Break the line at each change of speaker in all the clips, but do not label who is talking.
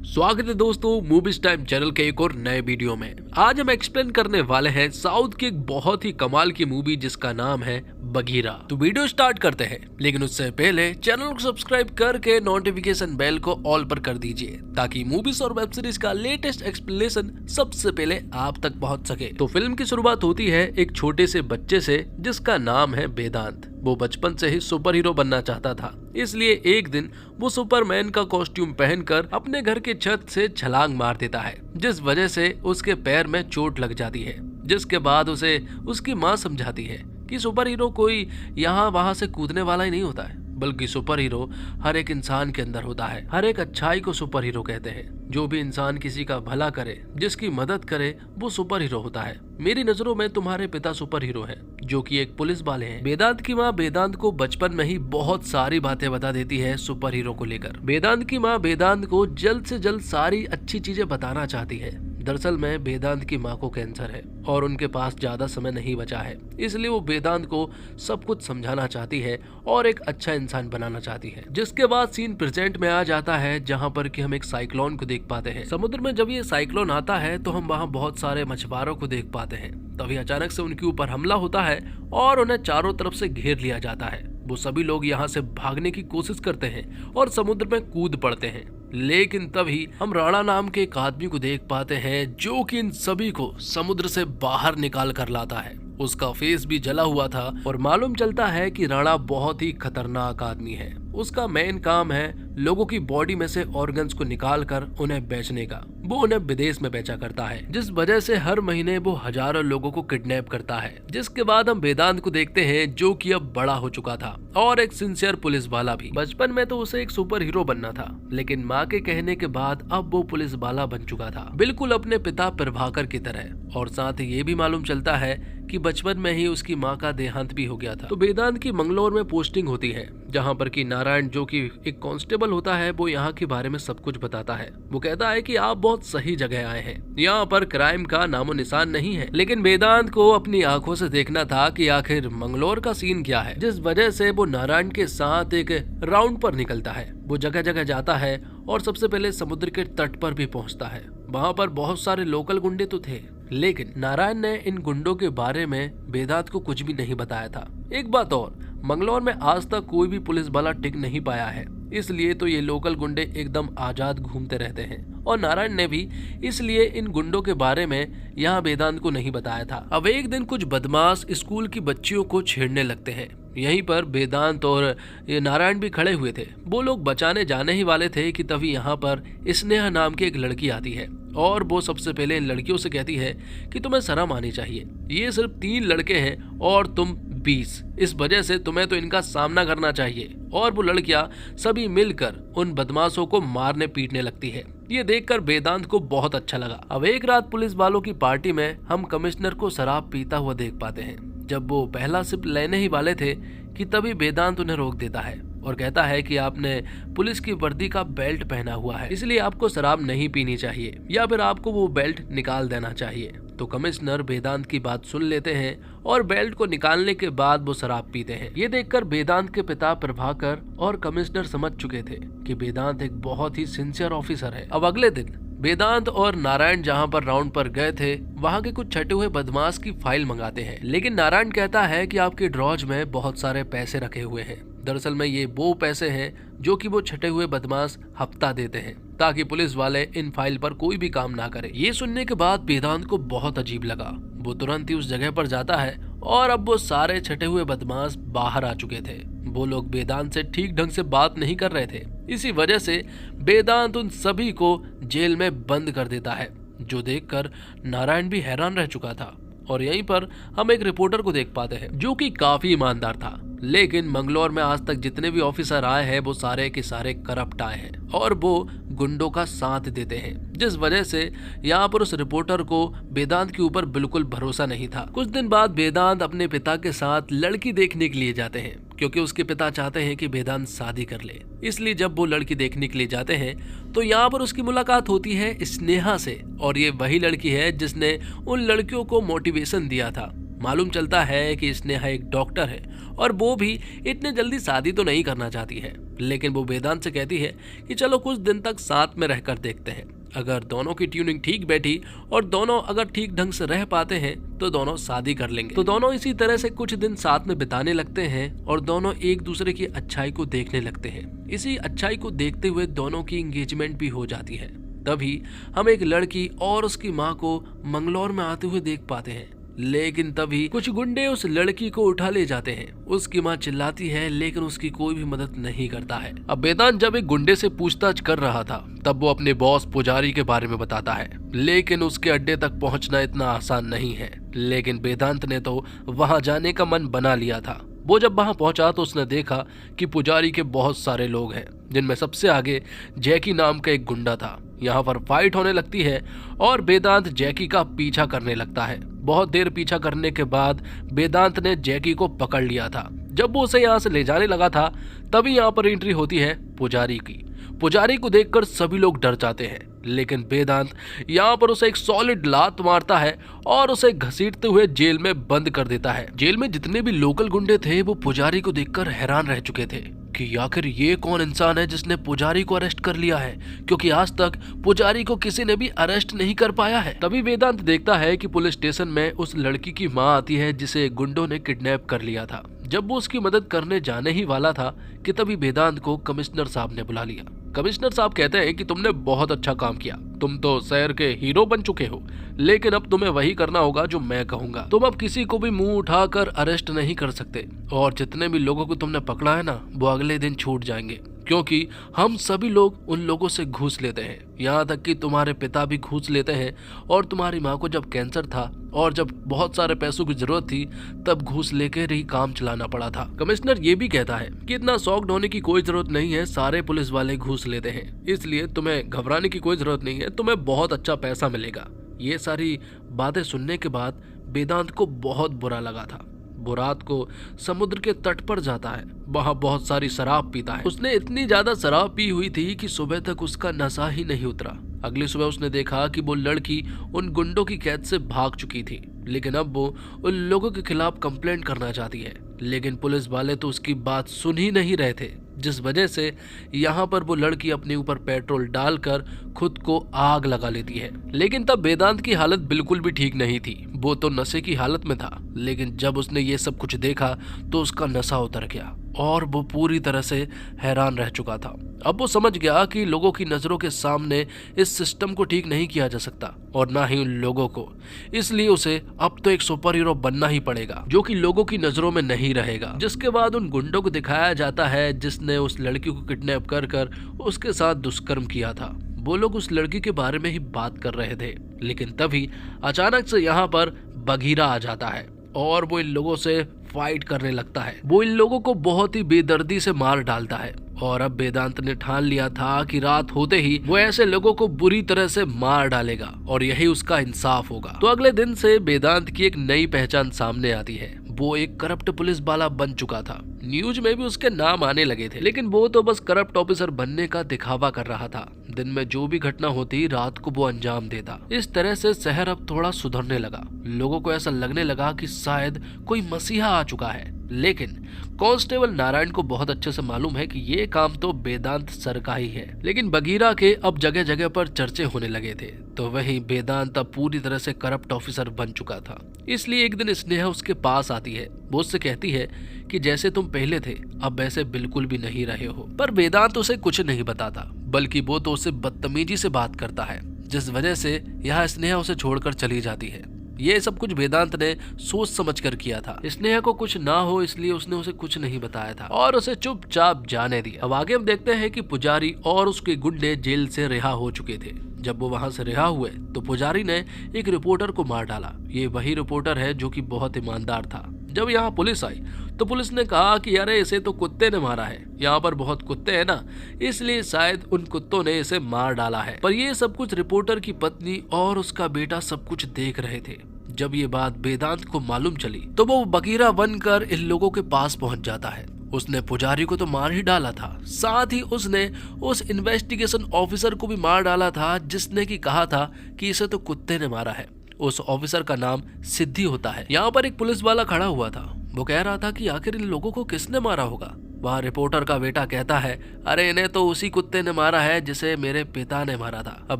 स्वागत है दोस्तों मूवीज टाइम चैनल के एक और नए वीडियो में। आज हम एक्सप्लेन करने वाले हैं साउथ की एक बहुत ही कमाल की मूवी जिसका नाम है बगीरा। तो वीडियो स्टार्ट करते हैं, लेकिन उससे पहले चैनल को सब्सक्राइब करके नोटिफिकेशन बेल को ऑल पर कर दीजिए ताकि मूवीज और वेब सीरीज का लेटेस्ट एक्सप्लेनेशन सबसे पहले आप तक पहुंच सके। तो फिल्म की शुरुआत होती है एक छोटे से बच्चे से जिसका नाम है वेदांत। वो बचपन से ही सुपर हीरो बनना चाहता था, इसलिए एक दिन वो सुपरमैन का कॉस्ट्यूम पहनकर अपने घर की छत से छलांग मार देता है, जिस वजह से उसके पैर में चोट लग जाती है। जिसके बाद उसे उसकी माँ समझाती है कि सुपर हीरो कोई यहाँ वहाँ से कूदने वाला ही नहीं होता है, बल्कि सुपर हीरो हर एक इंसान के अंदर होता है। हर एक अच्छाई को सुपर हीरो कहते हैं। जो भी इंसान किसी का भला करे, जिसकी मदद करे, वो सुपर हीरो होता है। मेरी नजरों में तुम्हारे पिता सुपर हीरो हैं, जो कि एक पुलिस वाले हैं। वेदांत की माँ वेदांत को बचपन में ही बहुत सारी बातें बता देती है सुपर हीरो को लेकर। वेदांत की माँ वेदांत को जल्द से जल्द सारी अच्छी चीजें बताना चाहती है। दरअसल में वेदांत की माँ को कैंसर है और उनके पास ज्यादा समय नहीं बचा है, इसलिए वो वेदांत को सब कुछ समझाना चाहती है और एक अच्छा इंसान बनाना चाहती है। जिसके बाद सीन प्रेजेंट में आ जाता है, जहाँ पर कि हम एक साइक्लोन को देख पाते हैं। समुद्र में जब ये साइक्लोन आता है तो हम वहाँ बहुत सारे मछुआरों को देख पाते हैं। तभी अचानक से उनके ऊपर हमला होता है और उन्हें चारों तरफ से घेर लिया जाता है। वो सभी लोग यहाँ से भागने की कोशिश करते हैं और समुद्र में कूद पड़ते हैं, लेकिन तभी हम राणा नाम के एक आदमी को देख पाते हैं जो कि इन सभी को समुद्र से बाहर निकाल कर लाता है। उसका फेस भी जला हुआ था और मालूम चलता है कि राणा बहुत ही खतरनाक आदमी है। उसका मेन काम है लोगों की बॉडी में से ऑर्गन्स को निकालकर उन्हें बेचने का। वो उन्हें विदेश में बेचा करता है, जिस वजह से हर महीने वो हजारों लोगों को किडनैप करता है। जिसके बाद हम वेदांत को देखते हैं जो कि अब बड़ा हो चुका था और एक सिंसियर पुलिस वाला भी। बचपन में तो उसे एक सुपर हीरो बनना था, लेकिन माँ के कहने के बाद अब वो पुलिस वाला बन चुका था, बिल्कुल अपने पिता प्रभाकर की तरह। और साथ ही ये भी मालूम चलता है कि बचपन में ही उसकी माँ का देहांत भी हो गया था। तो वेदांत की मंगलौर में पोस्टिंग होती है, जहाँ पर कि नारायण जो कि एक कांस्टेबल होता है वो यहाँ के बारे में सब कुछ बताता है। वो कहता है कि आप बहुत सही जगह आए हैं, यहाँ पर क्राइम का नामो निशान नहीं है। लेकिन वेदांत को अपनी आंखों से देखना था कि आखिर मंगलौर का सीन क्या है, जिस वजह से वो नारायण के साथ एक राउंड पर निकलता है। वो जगह जगह जाता है और सबसे पहले समुद्र के तट पर भी पहुंचता है। वहां पर बहुत सारे लोकल गुंडे तो थे, लेकिन नारायण ने इन गुंडों के बारे में वेदांत को कुछ भी नहीं बताया था। एक बात और, मंगलौर में आज तक कोई भी पुलिस वाला टिक नहीं पाया है, इसलिए तो ये लोकल गुंडे एकदम आजाद घूमते रहते हैं। और नारायण ने भी इसलिए इन गुंडों के बारे में यहाँ वेदांत को नहीं बताया था। अब एक दिन कुछ बदमाश स्कूल की बच्चियों को छेड़ने लगते हैं। यहीं पर वेदांत और ये नारायण भी खड़े हुए थे। वो लोग बचाने जाने ही वाले थे कि तभी यहाँ पर स्नेहा नाम की एक लड़की आती है और वो सबसे पहले इन लड़कियों से कहती है कि तुम्हें शर्म आनी चाहिए। ये सिर्फ 3 लड़के हैं और तुम 20, इस वजह से तुम्हें तो इनका सामना करना चाहिए। और वो लड़कियां सभी मिलकर उन बदमाशों को मारने पीटने लगती है। ये देखकर वेदांत को बहुत अच्छा लगा। अब एक रात पुलिस वालों की पार्टी में हम कमिश्नर को शराब पीता हुआ देख पाते हैं। जब वो पहला सिप लेने ही वाले थे कि तभी वेदांत उन्हें रोक देता है और कहता है कि आपने पुलिस की वर्दी का बेल्ट पहना हुआ है, इसलिए आपको शराब नहीं पीनी चाहिए या फिर आपको वो बेल्ट निकाल देना चाहिए। तो कमिश्नर वेदांत की बात सुन लेते हैं और बेल्ट को निकालने के बाद वो शराब पीते हैं। ये देखकर वेदांत के पिता प्रभाकर और कमिश्नर समझ चुके थे कि वेदांत एक बहुत ही सिंसियर ऑफिसर है। अब अगले दिन वेदांत और नारायण जहाँ पर राउंड पर गए थे, वहाँ के कुछ छटे हुए बदमाश की फाइल मंगाते हैं। लेकिन नारायण कहता है कि आपके ड्रॉज में बहुत सारे पैसे रखे हुए हैं। दरअसल में ये वो पैसे हैं जो कि वो छटे हुए बदमाश हफ्ता देते हैं ताकि पुलिस वाले इन फाइल पर कोई भी काम ना करे। ये सुनने के बाद वेदांत को बहुत अजीब लगा। वो तुरंत ही उस जगह पर जाता है और अब वो सारे छटे हुए बदमाश बाहर आ चुके थे। वो लोग वेदांत से ठीक ढंग से बात नहीं कर रहे थे, इसी वजह से वेदांत उन सभी को जेल में बंद कर देता है, जो देखकर नारायण भी हैरान रह चुका था। और यहीं पर हम एक रिपोर्टर को देख पाते हैं जो कि काफी ईमानदार था। लेकिन मंगलौर में आज तक जितने भी ऑफिसर आए हैं वो सारे के सारे करप्ट आए हैं और वो गुंडों का साथ देते हैं, जिस वजह से यहाँ पर उस रिपोर्टर को वेदांत के ऊपर बिल्कुल भरोसा नहीं था। कुछ दिन बाद वेदांत अपने पिता के साथ लड़की देखने के लिए जाते हैं, क्योंकि उसके पिता चाहते हैं कि वेदांत शादी कर ले। इसलिए जब वो लड़की देखने के लिए जाते हैं तो यहाँ पर उसकी मुलाकात होती है स्नेहा से, और ये वही लड़की है जिसने उन लड़कियों को मोटिवेशन दिया था मालूम चलता है कि स्नेहा एक डॉक्टर है और वो भी इतने जल्दी शादी तो नहीं करना चाहती है, लेकिन वो वेदांत से कहती है कि चलो कुछ दिन तक साथ में रहकर देखते हैं। अगर दोनों की ट्यूनिंग ठीक बैठी और दोनों अगर ठीक ढंग से रह पाते हैं तो दोनों शादी कर लेंगे। तो दोनों इसी तरह से कुछ दिन साथ में बिताने लगते हैं और दोनों एक दूसरे की अच्छाई को देखने लगते हैं। इसी अच्छाई को देखते हुए दोनों की एंगेजमेंट भी हो जाती है। तभी हम एक लड़की और उसकी माँ को मंगलौर में आते हुए देख पाते हैं, लेकिन तभी कुछ गुंडे उस लड़की को उठा ले जाते हैं। उसकी माँ चिल्लाती है लेकिन उसकी कोई भी मदद नहीं करता है। अब वेदांत जब एक गुंडे से पूछताछ कर रहा था तब वो अपने बॉस पुजारी के बारे में बताता है, लेकिन उसके अड्डे तक पहुंचना इतना आसान नहीं है। लेकिन वेदांत ने तो वहां जाने का मन बना लिया था। वो जब वहां पहुंचा तो उसने देखा कि पुजारी के बहुत सारे लोग हैं, जिनमें सबसे आगे जैकी नाम का एक गुंडा था। यहाँ पर फाइट होने लगती है और वेदांत जैकी का पीछा करने लगता है। बहुत देर पीछा करने के बाद वेदांत ने जैकी को पकड़ लिया था। जब वो उसे यहाँ से ले जाने लगा था तभी यहाँ पर एंट्री होती है पुजारी की। पुजारी को देखकर सभी लोग डर जाते हैं, लेकिन वेदांत यहाँ पर उसे एक सॉलिड लात मारता है और उसे घसीटते हुए जेल में बंद कर देता है। जेल में जितने भी लोकल गुंडे थे वो पुजारी को देखकर हैरान रह चुके थे कि आखिर ये कौन इंसान है जिसने पुजारी को अरेस्ट कर लिया है, क्योंकि आज तक पुजारी को किसी ने भी अरेस्ट नहीं कर पाया है। तभी वेदांत देखता है कि पुलिस स्टेशन में उस लड़की की माँ आती है जिसे गुंडों ने किडनैप कर लिया था। जब वो उसकी मदद करने जाने ही वाला था कि तभी वेदांत को कमिश्नर साहब ने बुला लिया। कमिश्नर साहब कहते हैं कि तुमने बहुत अच्छा काम किया, तुम तो शहर के हीरो बन चुके हो, लेकिन अब तुम्हें वही करना होगा जो मैं कहूंगा। तुम अब किसी को भी मुंह उठाकर अरेस्ट नहीं कर सकते और जितने भी लोगों को तुमने पकड़ा है ना वो अगले दिन छूट जाएंगे, क्योंकि हम सभी लोग उन लोगों से घूस लेते हैं। यहाँ तक कि तुम्हारे पिता भी घूस लेते हैं और तुम्हारी माँ को जब कैंसर था और जब बहुत सारे पैसों की जरूरत थी तब घूस लेकर ही काम चलाना पड़ा था। कमिश्नर ये भी कहता है कि इतना शॉक्ड होने की कोई जरूरत नहीं है, सारे पुलिस वाले घूस लेते हैं, इसलिए तुम्हें घबराने की कोई जरूरत नहीं है, तुम्हें बहुत अच्छा पैसा मिलेगा। ये सारी बातें सुनने के बाद वेदांत को बहुत बुरा लगा था। वो रात को समुद्र के तट पर जाता है, वहाँ बहुत सारी शराब पीता है। उसने इतनी ज्यादा शराब पी हुई थी कि सुबह तक उसका नशा ही नहीं उतरा। अगली सुबह उसने देखा कि वो लड़की उन गुंडों की कैद से भाग चुकी थी, लेकिन अब वो उन लोगों के खिलाफ कंप्लेंट करना चाहती है, लेकिन पुलिस वाले तो उसकी बात सुन ही नहीं रहे थे, जिस वजह से यहाँ पर वो लड़की अपने ऊपर पेट्रोल डालकर खुद को आग लगा लेती है। लेकिन तब वेदांत की हालत बिल्कुल भी ठीक नहीं थी, वो तो नशे की हालत में था। लेकिन जब उसने ये सब कुछ देखा तो उसका नशा उतर गया और वो पूरी तरह से हैरान रह चुका था। अब वो समझ गया कि लोगों की नजरों के सामने इस सिस्टम को ठीक नहीं किया जा सकता और ना ही उन लोगों को, इसलिए उसे अब तो एक सुपर हीरो बनना ही पड़ेगा जो कि लोगों की नजरों में नहीं रहेगा। जिसके बाद उन गुंडों को दिखाया जाता है जिसने उस लड़की को किडनैप कर उसके साथ दुष्कर्म किया था। वो लोग उस लड़की के बारे में ही बात कर रहे थे, लेकिन तभी अचानक से यहाँ पर बघीरा आ जाता है और वो इन लोगों से फाइट करने लगता है। वो इन लोगों को बहुत ही बेदर्दी से मार डालता है और अब वेदांत ने ठान लिया था कि रात होते ही वो ऐसे लोगों को बुरी तरह से मार डालेगा और यही उसका इंसाफ होगा। तो अगले दिन से वेदांत की एक नई पहचान सामने आती है। वो एक करप्ट पुलिस वाला बन चुका था, न्यूज में भी उसके नाम आने लगे थे, लेकिन वो तो बस करप्ट ऑफिसर बनने का दिखावा कर रहा था। दिन में जो भी घटना होती रात को वो अंजाम देता। इस तरह से शहर अब थोड़ा सुधरने लगा। लोगों को ऐसा लगने लगा कि शायद कोई मसीहा आ चुका है, लेकिन कांस्टेबल नारायण को बहुत अच्छे से मालूम है कि ये काम तो वेदांत सर का ही है। लेकिन बघीरा के अब जगह जगह पर चर्चे होने लगे थे, तो वहीं वेदांत अब पूरी तरह से करप्ट ऑफिसर बन चुका था। इसलिए एक दिन स्नेहा उसके पास आती है। वो उससे कहती है कि जैसे तुम पहले थे अब वैसे बिल्कुल भी नहीं रहे हो। पर वेदांत उसे कुछ नहीं बताता, बल्कि वो तो उसे बदतमीजी से बात करता है, जिस वजह से यहाँ स्नेहा उसे छोड़कर चली जाती है। ये सब कुछ वेदांत ने सोच समझ कर किया था। स्नेहा को कुछ ना हो इसलिए उसने उसे कुछ नहीं बताया था और उसे चुपचाप जाने दिया। अब आगे हम देखते हैं कि पुजारी और उसके गुंडे जेल से रिहा हो चुके थे। जब वो वहां से रिहा हुए तो पुजारी ने एक रिपोर्टर को मार डाला। ये वही रिपोर्टर है जो कि बहुत ईमानदार था। जब यहाँ पुलिस आई तो पुलिस ने कहा कि अरे इसे तो कुत्ते ने मारा है, यहाँ पर बहुत कुत्ते हैं ना, इसलिए शायद उन कुत्तों ने इसे मार डाला है। पर ये सब कुछ रिपोर्टर की पत्नी और उसका बेटा सब कुछ देख रहे थे। जब ये बात वेदांत को मालूम चली तो वो बघीरा बनकर इन लोगों के पास पहुंच जाता है। उसने पुजारी को तो मार ही डाला था, साथ ही उसने उस इन्वेस्टिगेशन ऑफिसर को भी मार डाला था जिसने की कहा था कि इसे तो कुत्ते ने मारा है। उस ऑफिसर का नाम सिद्धि होता है। यहाँ पर एक पुलिस वाला खड़ा हुआ था। वो कह रहा था कि आखिर इन लोगों को किसने मारा होगा। वहाँ रिपोर्टर का बेटा कहता है, अरे इन्हें तो उसी कुत्ते ने मारा है जिसे मेरे पिता ने मारा था। अब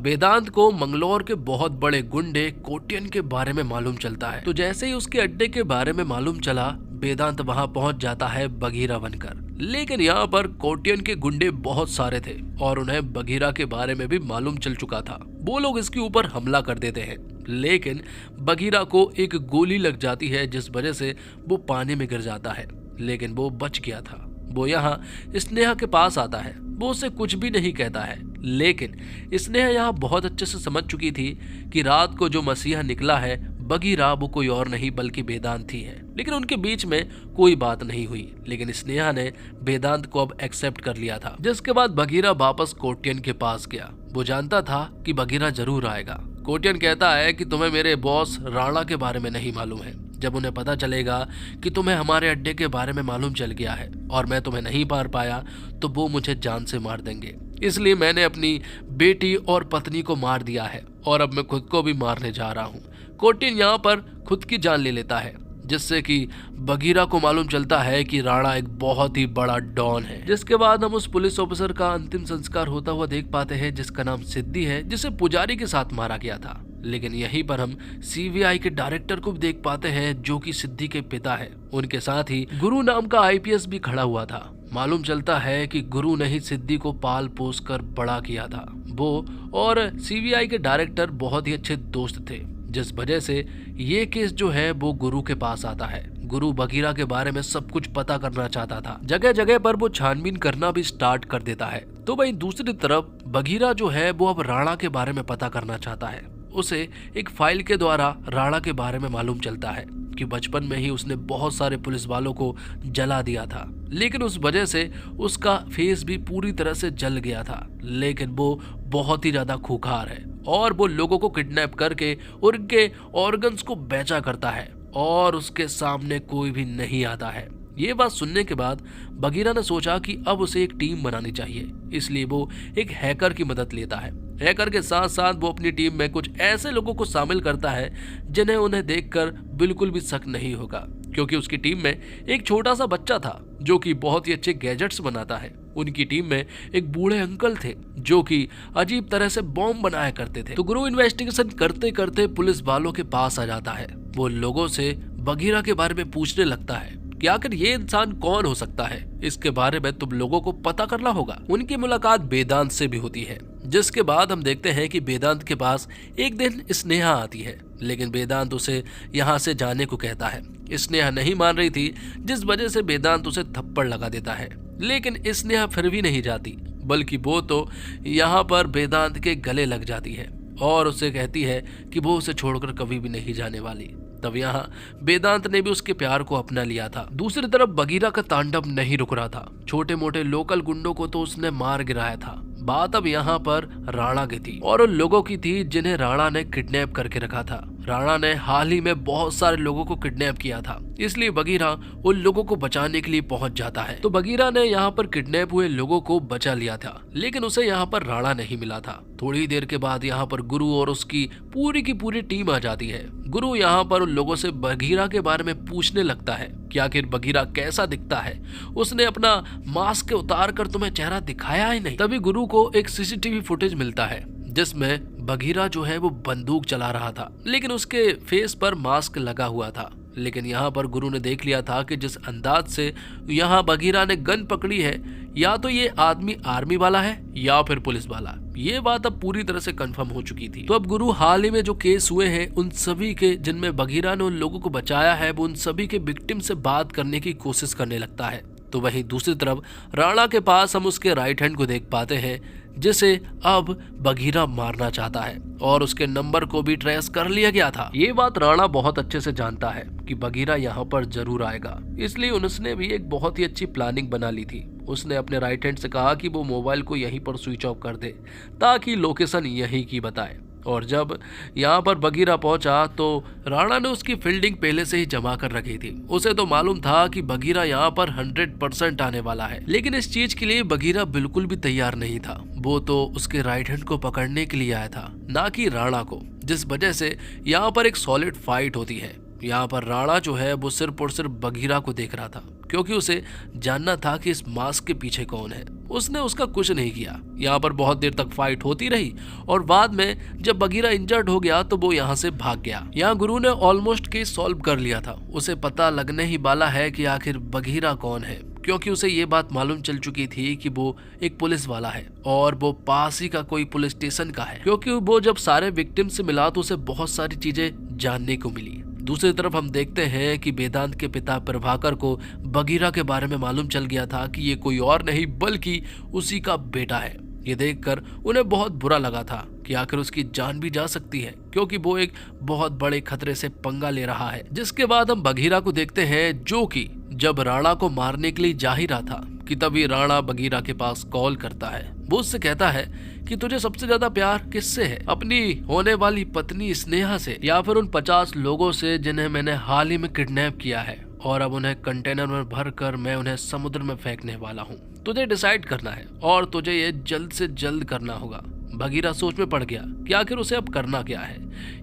वेदांत को मंगलौर के बहुत बड़े गुंडे कोटियन के बारे में मालूम चलता है। तो जैसे ही उसके अड्डे के बारे में मालूम चला, वेदांत वहाँ पहुँच जाता है बगीरा बनकर। लेकिन यहाँ पर कोटियन के गुंडे बहुत सारे थे और उन्हें बगीरा के बारे में भी मालूम चल चुका था। वो लोग इसके ऊपर हमला कर देते हैं, लेकिन बगीरा को एक गोली लग जाती है जिस वजह से वो पानी में गिर जाता है, लेकिन वो बच गया था। वो यहाँ स्नेहा के पास आता है। वो उससे कुछ भी नहीं कहता है, लेकिन स्नेहा यहाँ बहुत अच्छे से समझ चुकी थी कि रात को जो मसीहा निकला है बगीरा वो कोई और नहीं बल्कि वेदांत ही है। लेकिन उनके बीच में कोई बात नहीं हुई, लेकिन स्नेहा ने वेदांत को अब एक्सेप्ट कर लिया था। जिसके बाद बगीरा वापस कोटियन के पास गया। वो जानता था कि बगीरा जरूर आएगा। कोटियन कहता है कि तुम्हें मेरे बॉस राणा के बारे में नहीं मालूम है। जब उन्हें पता चलेगा कि तुम्हें हमारे अड्डे के बारे में मालूम चल गया है और मैं तुम्हें नहीं मार पाया, तो वो मुझे जान से मार देंगे। इसलिए मैंने अपनी बेटी और पत्नी को मार दिया है और अब मैं खुद को भी मारने जा रहा हूँ। कोटियन यहाँ पर खुद की जान ले लेता है, जिससे कि बगीरा को मालूम चलता है कि राणा एक बहुत ही बड़ा डॉन है। जिसके बाद हम उस पुलिस ऑफिसर का अंतिम संस्कार होता हुआ देख पाते हैं, जिसका नाम सिद्धि है, जिसे पुजारी के साथ मारा गया था। लेकिन यहीं पर हम सीबीआई के डायरेक्टर को भी देख पाते हैं, जो कि सिद्धि के पिता है। उनके साथ ही गुरु नाम का आईपीएस भी खड़ा हुआ था। मालूम चलता है कि गुरु ने ही सिद्धि को पाल पोस कर बड़ा किया था। वो और सीबीआई के डायरेक्टर बहुत ही अच्छे दोस्त थे, जिस वजह से ये केस जो है वो गुरु के पास आता है। गुरु बगीरा के बारे में सब कुछ पता करना चाहता था। जगह जगह पर वो छानबीन करना भी स्टार्ट कर देता है। तो वहीं दूसरी तरफ बगीरा जो है वो अब राणा के बारे में पता करना चाहता है। उसे एक फाइल के द्वारा राणा के बारे में मालूम चलता है कि बचपन में ही उसने बहुत सारे पुलिस वालों को जला दिया था, लेकिन उस वजह से उसका फेस भी पूरी तरह से जल गया था। लेकिन वो बहुत ही ज्यादा खूंखार है और वो लोगों को किडनैप करके उनके ऑर्गन्स को बेचा करता है और उसके सामने कोई भी नहीं आता है। ये बात सुनने के बाद बगीरा ने सोचा कि अब उसे एक टीम बनानी चाहिए, इसलिए वो एक हैकर की मदद लेता है। हैकर के साथ साथ वो अपनी टीम में कुछ ऐसे लोगों को शामिल करता है जिन्हें उन्हें देखकर बिल्कुल भी शक नहीं होगा, क्योंकि उसकी टीम में एक छोटा सा बच्चा था जो कि बहुत ही अच्छे गैजेट्स बनाता है। उनकी टीम में एक बूढ़े अंकल थे जो कि अजीब तरह से बॉम्ब बनाया करते थे। तो गुरु इन्वेस्टिगेशन करते करते पुलिस वालों के पास आ जाता है। वो लोगों से बगीरा के बारे में पूछने लगता है कि आखिर ये इंसान कौन हो सकता है, इसके बारे में तुम लोगों को पता करना होगा। उनकी मुलाकात वेदांत से भी होती है, जिसके बाद हम देखते हैं कि वेदांत के पास एक दिन स्नेहा आती है, लेकिन वेदांत उसे यहाँ से जाने को कहता है। स्नेहा नहीं मान रही थी, जिस वजह से वेदांत उसे थप्पड़ लगा देता है, लेकिन स्नेहा फिर भी नहीं जाती, बल्कि वो तो यहाँ पर वेदांत के गले लग जाती है और उसे कहती है कि वो उसे छोड़कर कभी भी नहीं जाने वाली। तब यहाँ वेदांत ने भी उसके प्यार को अपना लिया था। दूसरी तरफ बगीरा का तांडव नहीं रुक रहा था। छोटे मोटे लोकल गुंडों को तो उसने मार गिराया था। बात अब यहाँ पर राणा की थी और उन लोगों की थी जिन्हें राणा ने किडनैप करके रखा था। राणा ने हाल ही में बहुत सारे लोगों को किडनैप किया था, इसलिए बगीरा उन लोगों को बचाने के लिए पहुंच जाता है। तो बगीरा ने यहाँ पर किडनैप हुए लोगों को बचा लिया था, लेकिन उसे यहाँ पर राणा नहीं मिला था। थोड़ी देर के बाद यहाँ पर गुरु और उसकी पूरी टीम आ जाती है। गुरु यहाँ पर उन लोगों से बगीरा के बारे में पूछने लगता है कि आखिर बगीरा कैसा दिखता है, उसने अपना मास्क उतार कर तुम्हें चेहरा दिखाया ही नहीं। तभी गुरु को एक सीसीटीवी फुटेज मिलता है जिसमें बगीरा जो है वो बंदूक चला रहा था, लेकिन उसके फेस पर मास्क लगा हुआ था। लेकिन यहाँ पर गुरु ने देख लिया था कि जिस अंदाज से यहाँ बगीरा ने गन पकड़ी है, या तो ये आदमी आर्मी वाला है या फिर पुलिस वाला। ये बात अब पूरी तरह से कंफर्म हो चुकी थी। तो अब गुरु हाल ही में जो केस हुए हैं उन सभी के, जिनमें बगीरा ने उन लोगों को बचाया है, वो उन सभी के विक्टिम से बात करने की कोशिश करने लगता है। तो वहीं दूसरी तरफ राणा के पास हम उसके राइट हैंड को देख पाते हैं, जिसे अब बगीरा मारना चाहता है और उसके नंबर को भी ट्रेस कर लिया गया था। ये बात राणा बहुत अच्छे से जानता है कि बगीरा यहाँ पर जरूर आएगा, इसलिए उसने भी एक बहुत ही अच्छी प्लानिंग बना ली थी। उसने अपने राइट हैंड से कहा कि वो मोबाइल को यहीं पर स्विच ऑफ कर दे ताकि लोकेशन यहीं की बताए। और जब यहाँ पर बगीरा पहुंचा तो राणा ने उसकी फील्डिंग पहले से ही जमा कर रखी थी। उसे तो मालूम था कि बगीरा यहाँ पर 100% आने वाला है, लेकिन इस चीज के लिए बगीरा बिल्कुल भी तैयार नहीं था। वो तो उसके राइट हैंड को पकड़ने के लिए आया था, ना कि राणा को। जिस वजह से यहाँ पर एक सॉलिड फाइट होती है। यहाँ पर राणा जो है वो सिर्फ और सिर्फ बघीरा को देख रहा था, क्योंकि उसे जानना था कि इस मास्क के पीछे कौन है। उसने उसका कुछ नहीं किया। यहाँ पर बहुत देर तक फाइट होती रही और बाद में जब बघीरा इंजर्ड हो गया तो वो यहाँ से भाग गया। यहाँ गुरु ने ऑलमोस्ट केस सॉल्व कर लिया था। उसे पता लगने ही वाला है कि आखिर बघीरा कौन है, क्योंकि उसे ये बात मालूम चल चुकी थी कि वो एक पुलिस वाला है और वो पास ही का कोई पुलिस स्टेशन का है, क्योंकि वो जब सारे विक्टिम से मिला तो उसे बहुत सारी चीजें जानने को मिली। दूसरी तरफ हम देखते हैं कि वेदांत के पिता प्रभाकर को बघीरा के बारे में मालूम चल गया था कि ये कोई और नहीं बल्कि उसी का बेटा है। ये देखकर उन्हें बहुत बुरा लगा था कि आखिर उसकी जान भी जा सकती है, क्योंकि वो एक बहुत बड़े खतरे से पंगा ले रहा है। जिसके बाद हम बघीरा को देखते हैं, जो कि जब राणा को मारने के लिए जा ही रहा था कि तभी राणा बघीरा के पास कॉल करता है। वो उससे कहता है कि तुझे सबसे ज्यादा प्यार किससे है, अपनी होने वाली पत्नी स्नेहा से या फिर उन 50 लोगों से जिन्हें मैंने हाल ही में किडनैप किया है और अब उन्हें कंटेनर में भर कर मैं उन्हें समुद्र में फेंकने वाला हूँ। तुझे डिसाइड करना है और तुझे ये जल्द से जल्द करना होगा। बघीरा सोच में पड़ गया कि आखिर उसे अब करना क्या है।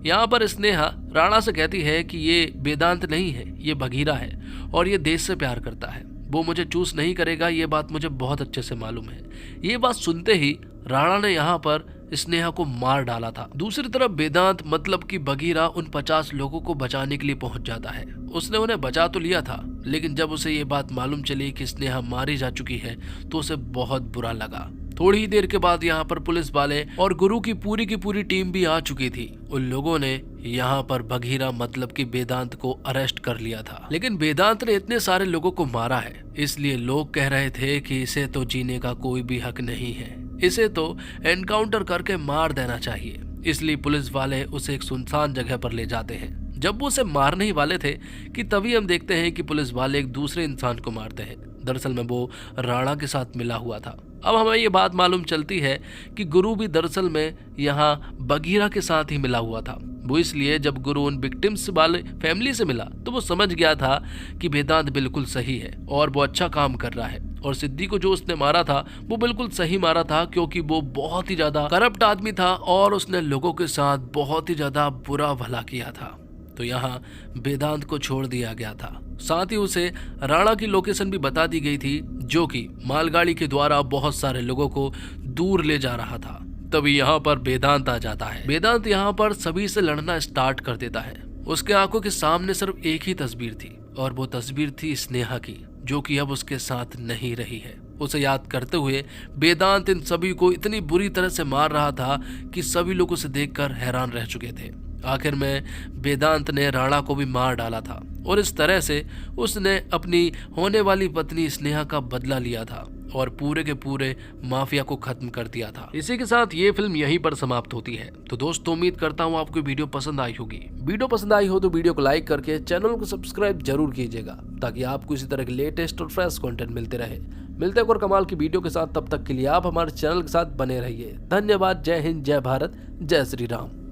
यहाँ पर स्नेहा राणा से कहती है कि ये वेदांत नहीं है, ये बघीरा है और ये देश से प्यार करता है। वो मुझे चूज नहीं करेगा, ये बात मुझे बहुत अच्छे से मालूम है। ये बात सुनते ही राणा ने यहाँ पर स्नेहा को मार डाला था। दूसरी तरफ वेदांत मतलब कि बघीरा उन 50 लोगों को बचाने के लिए पहुंच जाता है। उसने उन्हें बचा तो लिया था, लेकिन जब उसे ये बात मालूम चली कि स्नेहा मारी जा चुकी है तो उसे बहुत बुरा लगा। थोड़ी ही देर के बाद यहाँ पर पुलिस वाले और गुरु की पूरी टीम भी आ चुकी थी। उन लोगों ने यहाँ पर बघीरा मतलब कि वेदांत को अरेस्ट कर लिया था, लेकिन वेदांत ने इतने सारे लोगों को मारा है, इसलिए लोग कह रहे थे कि इसे तो जीने का कोई भी हक नहीं है, इसे तो एनकाउंटर करके मार देना चाहिए। इसलिए पुलिस वाले उसे एक सुनसान जगह पर ले जाते हैं। जब वो उसे मारने ही वाले थे कि तभी हम देखते हैं कि पुलिस वाले एक दूसरे इंसान को मारते हैं। दरअसल में वो राणा के साथ मिला हुआ था। अब हमें ये बात मालूम चलती है कि गुरु भी दरअसल में यहाँ बघीरा के साथ ही मिला हुआ था। वो इसलिए जब गुरु उन विक्टिम्स वाले फैमिली से मिला तो वो समझ गया था कि वेदांत बिल्कुल सही है और वो अच्छा काम कर रहा है, और सिद्धि को जो उसने मारा था वो बिल्कुल सही मारा था, क्योंकि वो बहुत ही ज्यादा करप्ट आदमी था और उसने लोगों के साथ बहुत ही ज्यादा बुरा भला किया था। तो यहाँ वेदांत को छोड़ दिया गया था। साथ ही उसे राणा की लोकेशन भी बता दी गई थी, जो कि मालगाड़ी के द्वारा बहुत सारे लोगों को दूर ले जा रहा था। तभी यहाँ पर वेदांत आ जाता है। वेदांत यहाँ पर सभी से लड़ना स्टार्ट कर देता है। उसके आंखों के सामने सिर्फ एक ही तस्वीर थी और वो तस्वीर थी स्नेहा की, जो कि अब उसके साथ नहीं रही है। उसे याद करते हुए वेदांत इन सभी को इतनी बुरी तरह से मार रहा था कि सभी लोग उसे देखकर हैरान रह चुके थे। आखिर में वेदांत ने राणा को भी मार डाला था और इस तरह से उसने अपनी होने वाली पत्नी स्नेहा का बदला लिया था और पूरे के पूरे माफिया को खत्म कर दिया था। इसी के साथ ये फिल्म यहीं पर समाप्त होती है। तो दोस्तों, उम्मीद करता हूँ आपको वीडियो पसंद आई होगी। वीडियो पसंद आई हो तो वीडियो को लाइक करके चैनल को सब्सक्राइब जरूर कीजिएगा, ताकि आपको इसी तरह के लेटेस्ट और फ्रेश कंटेंट मिलते रहे। मिलते हैं और कमाल की वीडियो के साथ। तब तक के लिए आप हमारे चैनल के साथ बने रहिए। धन्यवाद। जय हिंद, जय भारत, जय श्री राम।